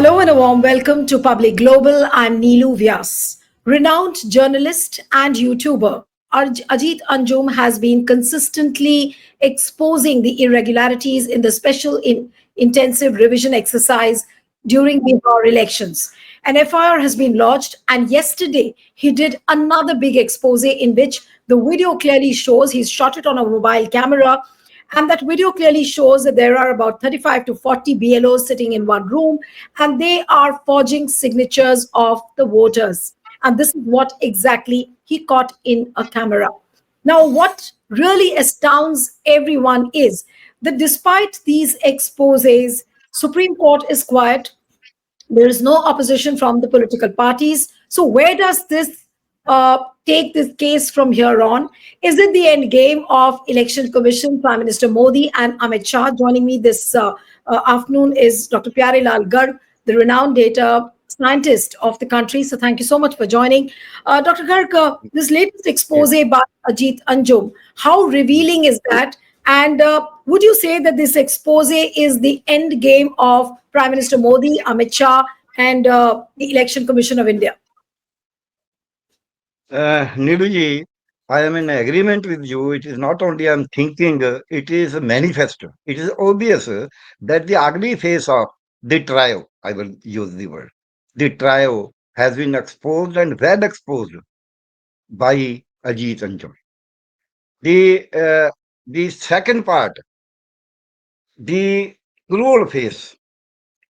Hello and a warm welcome to Public Global. I'm Neelu Vyas. Renowned journalist and YouTuber Ajit Anjum has been consistently exposing the irregularities in the intensive revision exercise during the Bihar elections. An FIR has been lodged, and yesterday he did another big expose in which the video clearly shows he's shot it on a mobile camera, and that video clearly shows that there are about 35 to 40 BLOs sitting in one room, and they are forging signatures of the voters. And this is what exactly he caught in a camera. Now, what really astounds everyone is that despite these exposes, Supreme Court is quiet. There is no opposition from the political parties. So where does this take this case from here on? Is it the end game of Election Commission, Prime Minister Modi and Amit Shah? Joining me this afternoon is Dr. Pyare Lal Garg, the renowned data scientist of the country. So thank you so much for joining. Dr. Garg, this latest expose Yes. by Ajit Anjum, how revealing is that? And would you say that this expose is the end game of Prime Minister Modi, Amit Shah, and the Election Commission of India? Niduji, I am in agreement with you. It is not only I'm thinking, it is a manifesto. It is obvious that the ugly face of the trio, I will use the word, the trio has been exposed and well exposed by Ajit Anjum. The second part, the cruel face,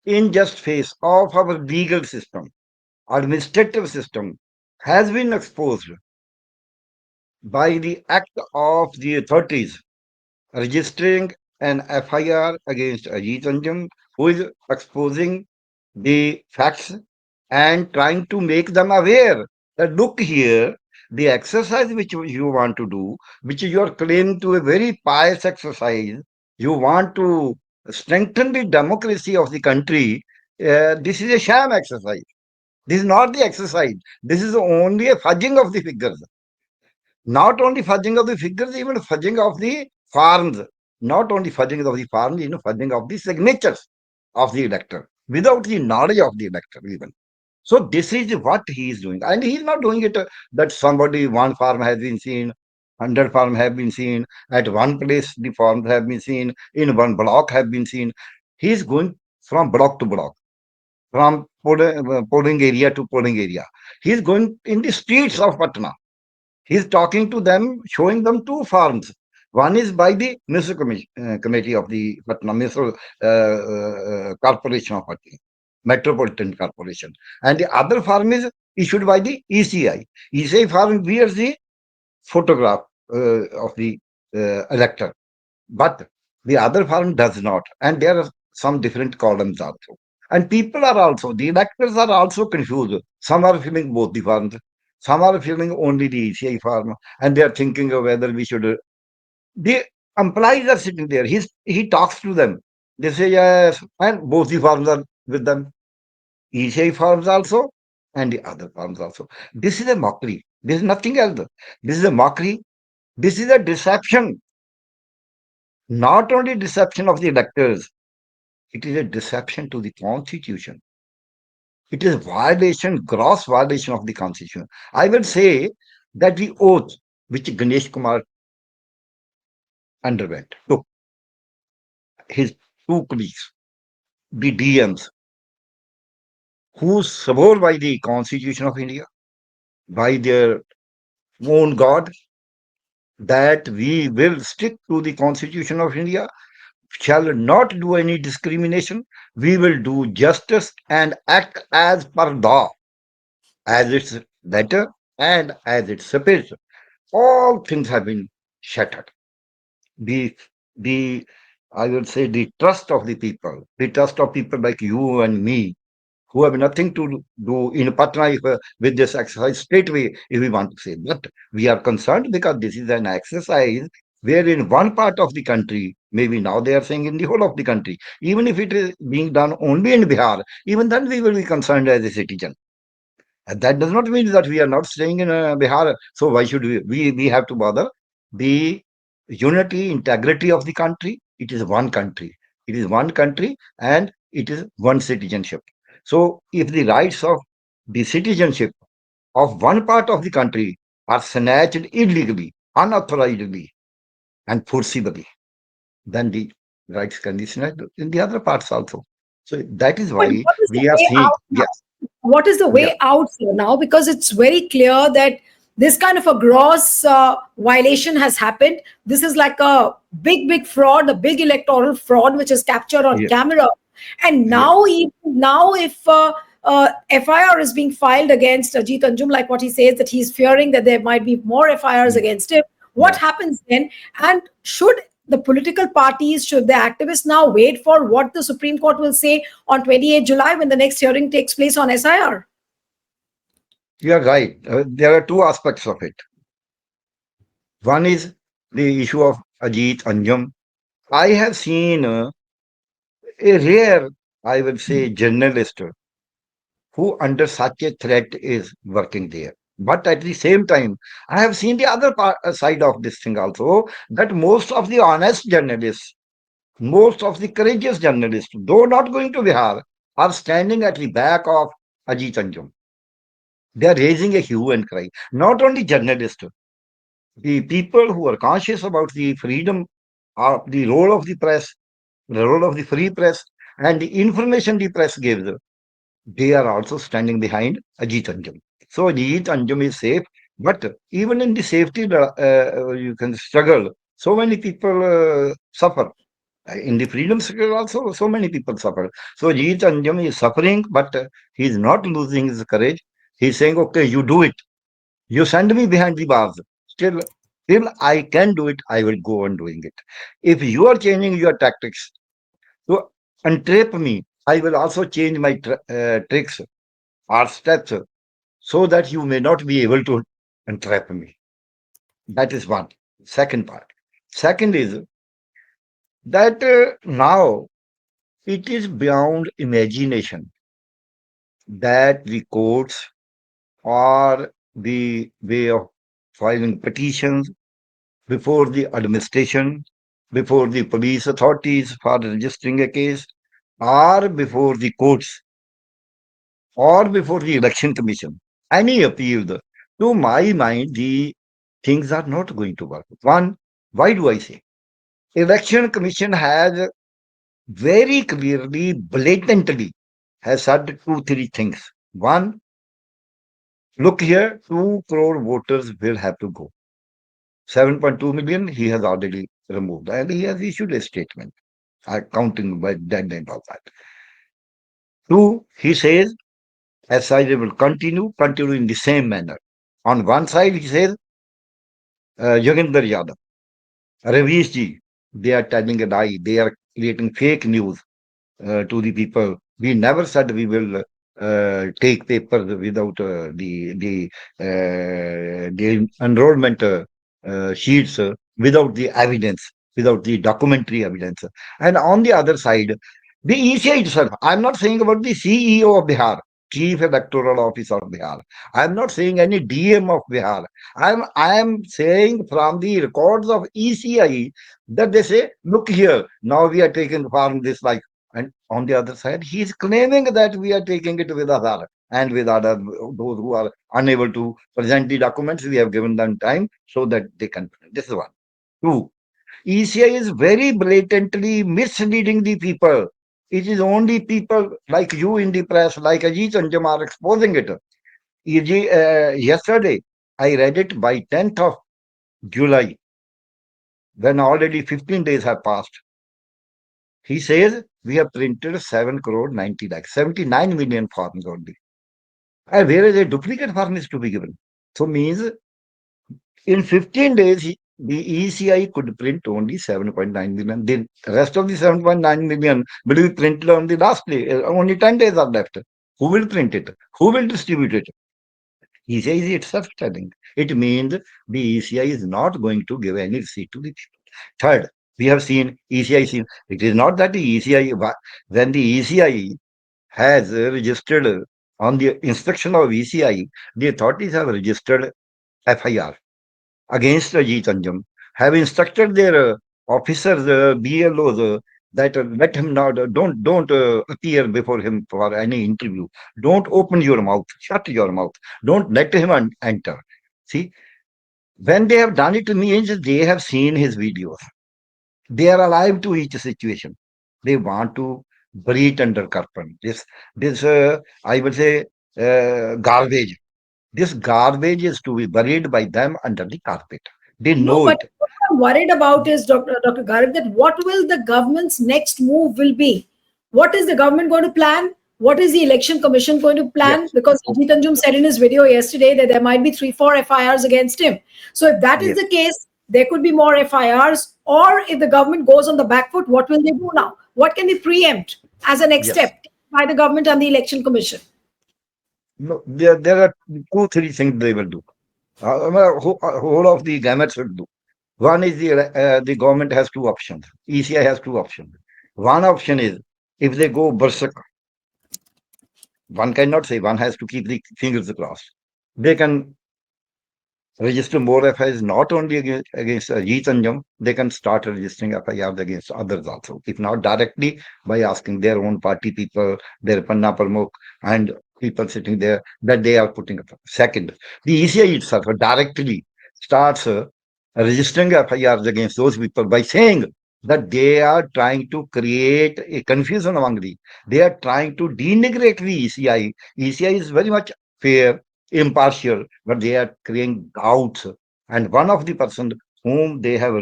unjust face of our legal system, administrative system, has been exposed by the act of the authorities registering an FIR against Ajit Anjum, who is exposing the facts and trying to make them aware that look here, the exercise which you want to do, which you are claiming to a very pious exercise, you want to strengthen the democracy of the country. This is a sham exercise. This is not the exercise. This is only a fudging of the figures. Not only fudging of the figures, even fudging of the forms. Not only fudging of the forms, even fudging of the signatures of the elector without the knowledge of the elector even. So this is what he is doing. And he is not doing it that somebody, one farm has been seen, 100 farm have been seen, at one place the farms have been seen, in one block have been seen. He is going from block to block, from polling area to polling area. He is going in the streets of Patna. He's talking to them, showing them two farms. One is by the municipal committee of the Patna Municipal Corporation of Patna, Metropolitan Corporation, and the other farm is issued by the ECI. ECI farm bears the photograph of the elector, but the other farm does not, and there are some different columns also. And people are also, the electors are also confused. Some are filling both the farms, some are filling only the ECI farm, and they are thinking of whether we should. The employees are sitting there. He talks to them. They say yes, and both the farms are with them. ECI farms also, and the other farms also. This is a mockery. This is nothing else. This is a mockery. This is a deception. Not only deception of the electors, it is a deception to the constitution. It is violation, gross violation of the constitution. I will say that the oath which Ganesh Kumar underwent took his two colleagues, the DMs, who swore by the constitution of India, by their own God, that we will stick to the constitution of India, shall not do any discrimination, we will do justice and act as per law, as its letter and as its spirit. All things have been shattered. The the I would say the trust of people like you and me, who have nothing to do in Patna if, with this exercise straightway, if we want to say. But we are concerned because this is an exercise where in one part of the country, maybe now they are saying in the whole of the country, even if it is being done only in Bihar, even then we will be concerned as a citizen. And that does not mean that we are not staying in Bihar. So why should we have to bother? The unity, integrity of the country, it is one country. It is one country and it is one citizenship. So if the rights of the citizenship of one part of the country are snatched illegally, unauthorizedly, and forcibly, then the rights can be snatched in the other parts also. So that is But why what is the we are way seeing, out now? yes, What is the yeah, way out here now? Because it's very clear that this kind of a gross violation has happened. This is like a big fraud, a big electoral fraud, which is captured on yeah, camera. And yeah, now, even now, if FIR is being filed against Ajit Anjum, like what he says, that he's fearing that there might be more FIRs yeah, against him. What yeah. happens then? And should the political parties, should the activists now wait for what the Supreme Court will say on 28th July when the next hearing takes place on SIR? You are right. There are two aspects of it. One is the issue of Ajit Anjum. I have seen a rare, I would say, journalist who, under such a threat, is working there. But at the same time, I have seen the other side of this thing also, that most of the honest journalists, most of the courageous journalists, though not going to Bihar, are standing at the back of Ajit Anjum. They are raising a hue and cry. Not only journalists, the people who are conscious about the freedom, the role of the press, the role of the free press, and the information the press gives, they are also standing behind Ajit Anjum. So Ajit Anjum is safe, but even in the safety, you can struggle. So many people suffer. In the freedom struggle also, so many people suffer. So Ajit Anjum is suffering, but he is not losing his courage. He's saying, okay, you do it. You send me behind the bars. Still, till I can do it, I will go on doing it. If you are changing your tactics to entrap me, I will also change my tricks or steps so that you may not be able to entrap me. That is one. Second part. Second is that now it is beyond imagination that the courts or the way of filing petitions before the administration, before the police authorities for registering a case, or before the courts, or before the election commission. Any appeal, to my mind, the things are not going to work. One, why do I say? Election commission has very clearly, blatantly, has said two, three things. One, look here, 2 crore voters will have to go. 7.2 million, he has already removed, and he has issued a statement accounting by that and all that. Two, he says SIJ will continue in the same manner. On one side, he says Yogendra Yadav, Ravish ji, they are telling a lie. They are creating fake news to the people. We never said we will take papers without the enrollment sheets, without the evidence, without the documentary evidence. And on the other side, the ECI itself. I'm not saying about the CEO of Bihar, Chief Electoral Officer of Bihar. I'm not saying any DM of Bihar. I am saying from the records of ECI that they say, look here, now we are taking from this like, and on the other side, he is claiming that we are taking it with Aadhaar and with other those who are unable to present the documents. We have given them time so that they can. This is one. Two, ECI is very blatantly misleading the people. It is only people like you in the press, like Ajit Anjum, are exposing it. Yesterday, I read it by 10th of July, when already 15 days have passed. He says we have printed 7 crore 90 lakhs, 79 million forms only. And where is a duplicate form is to be given. So means in 15 days, the ECI could print only 7.9 million. The rest of the 7.9 million will be printed on the last day. Only 10 days are left. Who will print it? Who will distribute it? ECI is itself telling. It means the ECI is not going to give any receipt to the people. Third, we have seen ECI. It is not that the ECI, when the ECI has registered on the inspection of ECI, the authorities have registered FIR against Ajit Anjum, have instructed their officers, BLOs, that let him not don't appear before him for any interview. Don't open your mouth, shut your mouth. Don't let him enter. See, when they have done it means they have seen his videos. They are alive to each situation. They want to bury it under carpet. This I would say garbage. This garbage is to be buried by them under the carpet. They No, know but it. what I'm worried about is, Dr. Garg, that what will the government's next move will be? What is the government going to plan? What is the election commission going to plan? Yes. Because Okay. Ajit Anjum said in his video yesterday that there might be three, four FIRs against him. So if that is Yes. the case, there could be more FIRs. Or if the government goes on the back foot, what will they do now? What can they preempt as a next Yes. step by the government and the election commission? No, there are two, three things they will do. Whole of the gamut should do. One is the government has two options. ECI has two options. One option is if they go berserk, one cannot say one has to keep the fingers crossed. They can register more FIRs not only against Ajit Anjum, they can start registering FIRs against others also. If not directly, by asking their own party people, their Panna Pramukh, and people sitting there that they are putting up. Second, the ECI itself directly starts registering FIRs against those people by saying that they are trying to create a confusion among they are trying to denigrate the ECI. ECI is very much fair, impartial, but they are creating doubts. And one of the person whom they have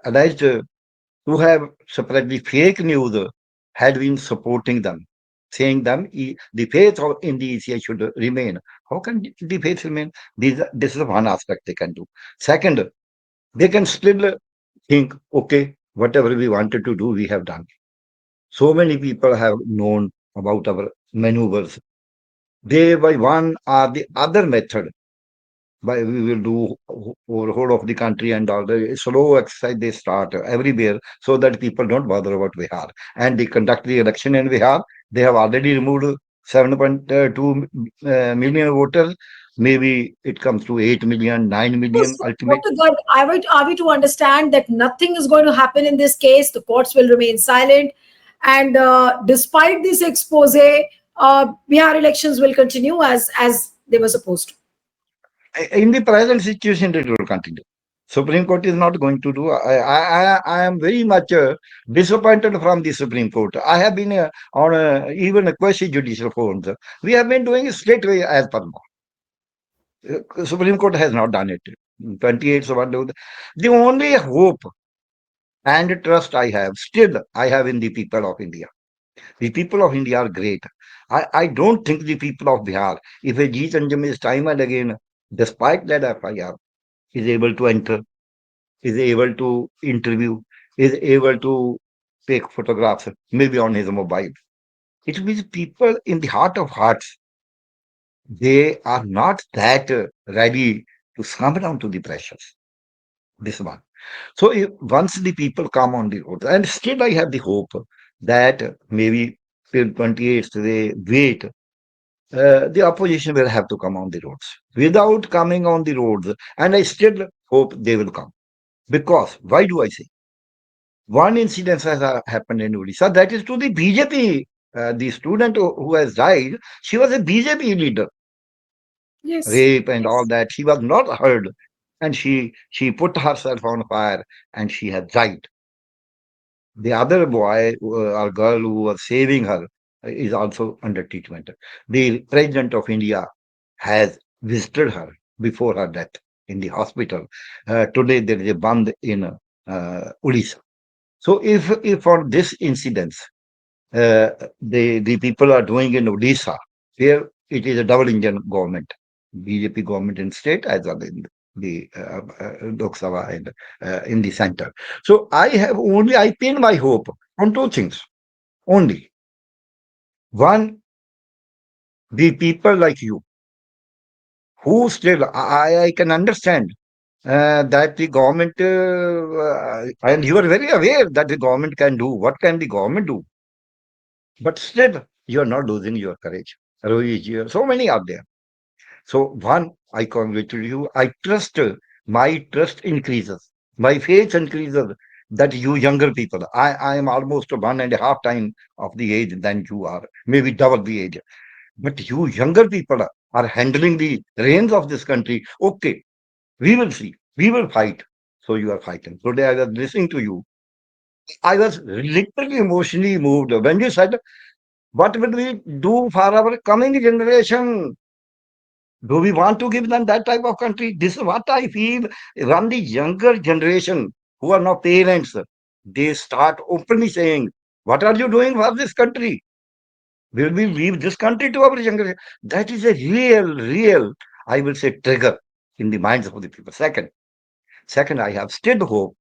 alleged to have spread the fake news had been supporting them, saying them the faith in the ECI should remain. How can the faith remain? This is one aspect they can do. Second, they can still think, okay, whatever we wanted to do, we have done. So many people have known about our maneuvers. They, by one or the other method, by we will do over whole of the country and all the slow exercise they start everywhere so that people don't bother about Bihar. And they conduct the election in Bihar. They have already removed 7.2 million voters. Maybe it comes to 8 million, 9 million So, ultimate. Dr. Garg, are we to understand that nothing is going to happen in this case? The courts will remain silent. And despite this expose, Bihar elections will continue as they were supposed to. In the present situation, it will continue. Supreme Court is not going to do. I am very much disappointed from the Supreme Court. I have been on even a quasi judicial forums. We have been doing it straight away as per law. Supreme Court has not done it. 28, so what do the only hope and trust I have, still I have in the people of India. The people of India are great. I don't think the people of Bihar, if a G. Anjum is time and again, despite that FIR, is able to enter, is able to interview, is able to take photographs, maybe on his mobile. It means people in the heart of hearts, they are not that ready to come down to the pressures. This one. So if, once the people come on the road, and still I have the hope that maybe till 28th they wait, the opposition will have to come on the roads. Without coming on the roads, and I still hope they will come. Because, why do I say? One incident has happened in Odisha, that is to the BJP. The student who has died, she was a BJP leader, Yes. rape and all that. She was not heard, and she put herself on fire, and she had died. The other boy or girl who was saving her is also under treatment. The President of India has visited her before her death in the hospital. Today there is a band in Odisha. So if for this incident the people are doing in Odisha, where it is a double engine government, BJP government in state as well in the Lok Sabha and in the center. So I pin my hope on two things only. One, the people like you who still I can understand that the government and you are very aware that the government can do. What can the government do? But still, you are not losing your courage. Rohit, so many are there. So one, I congratulate you. I trust, my trust increases. My faith increases that you younger people, I am almost 1.5 times of the age than you are, maybe double the age. But you younger people are handling the reins of this country. Okay, we will see. We will fight. So you are fighting. Today I was listening to you. I was literally emotionally moved when you said, what will we do for our coming generation? Do we want to give them that type of country? This is what I feel. When the younger generation who are now parents, they start openly saying, what are you doing for this country? Will we leave this country to our younger? That is a real, I will say, trigger in the minds of the people. Second, I have still hope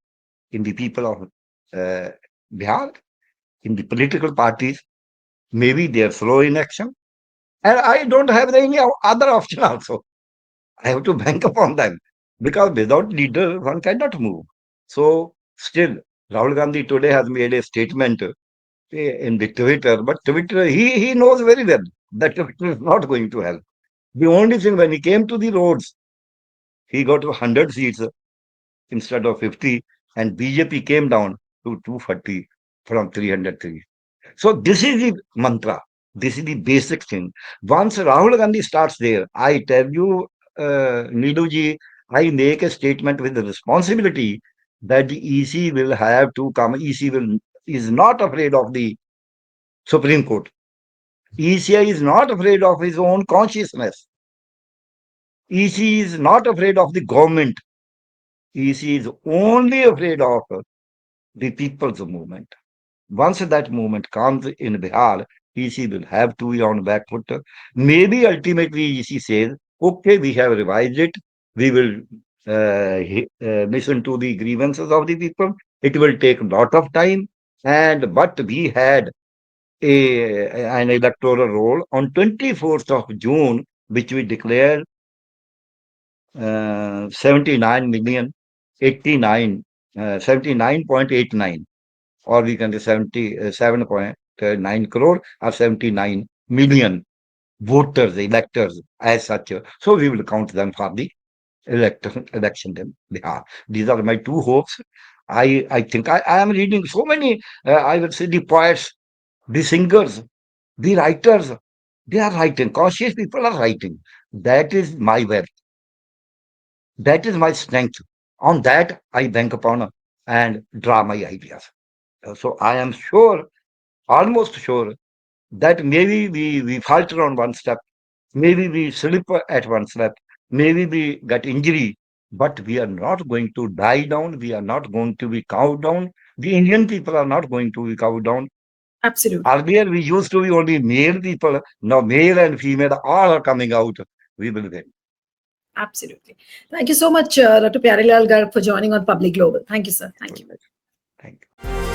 in the people of uh, Bihar, in the political parties. Maybe they are slow in action. And I don't have any other option also. I have to bank upon them because without leader, one cannot move. So, still, Rahul Gandhi today has made a statement in the Twitter, but Twitter, he knows very well that Twitter is not going to help. The only thing when he came to the roads, he got 100 seats instead of 50, and BJP came down to 240 from 303. So this is the mantra. This is the basic thing. Once Rahul Gandhi starts there, I tell you, Niduji, I make a statement with the responsibility that the EC will have to come. EC will is not afraid of the Supreme Court. ECI is not afraid of his own consciousness. EC is not afraid of the government. EC is only afraid of the people's movement. Once that movement comes in Bihar, EC will have to be on back foot. Maybe ultimately EC says, okay, we have revised it. We will listen to the grievances of the people. It will take a lot of time. And but we had an electoral roll on 24th of June, which we declared 79 million, 89, 79.89, or we can say 77.9 crore or 79 million voters, electors as such. So we will count them for the election in Bihar. These are my two hopes. I think I am reading so many, I will say the poets, the singers, the writers, they are writing. Conscious people are writing. That is my wealth. That is my strength. On that, I bank upon and draw my ideas. So I am sure, almost sure, that maybe we falter on one step, maybe we slip at one step, maybe we get injury, but we are not going to die down. We are not going to be cowed down. The Indian people are not going to be cowed down. Absolutely. Earlier, we used to be only male people. Now, male and female all are coming out. We will win. Absolutely. Thank you so much, Dr. Pyarelal Garg, for joining on Public Global. Thank you, sir. Thank you. Thank you.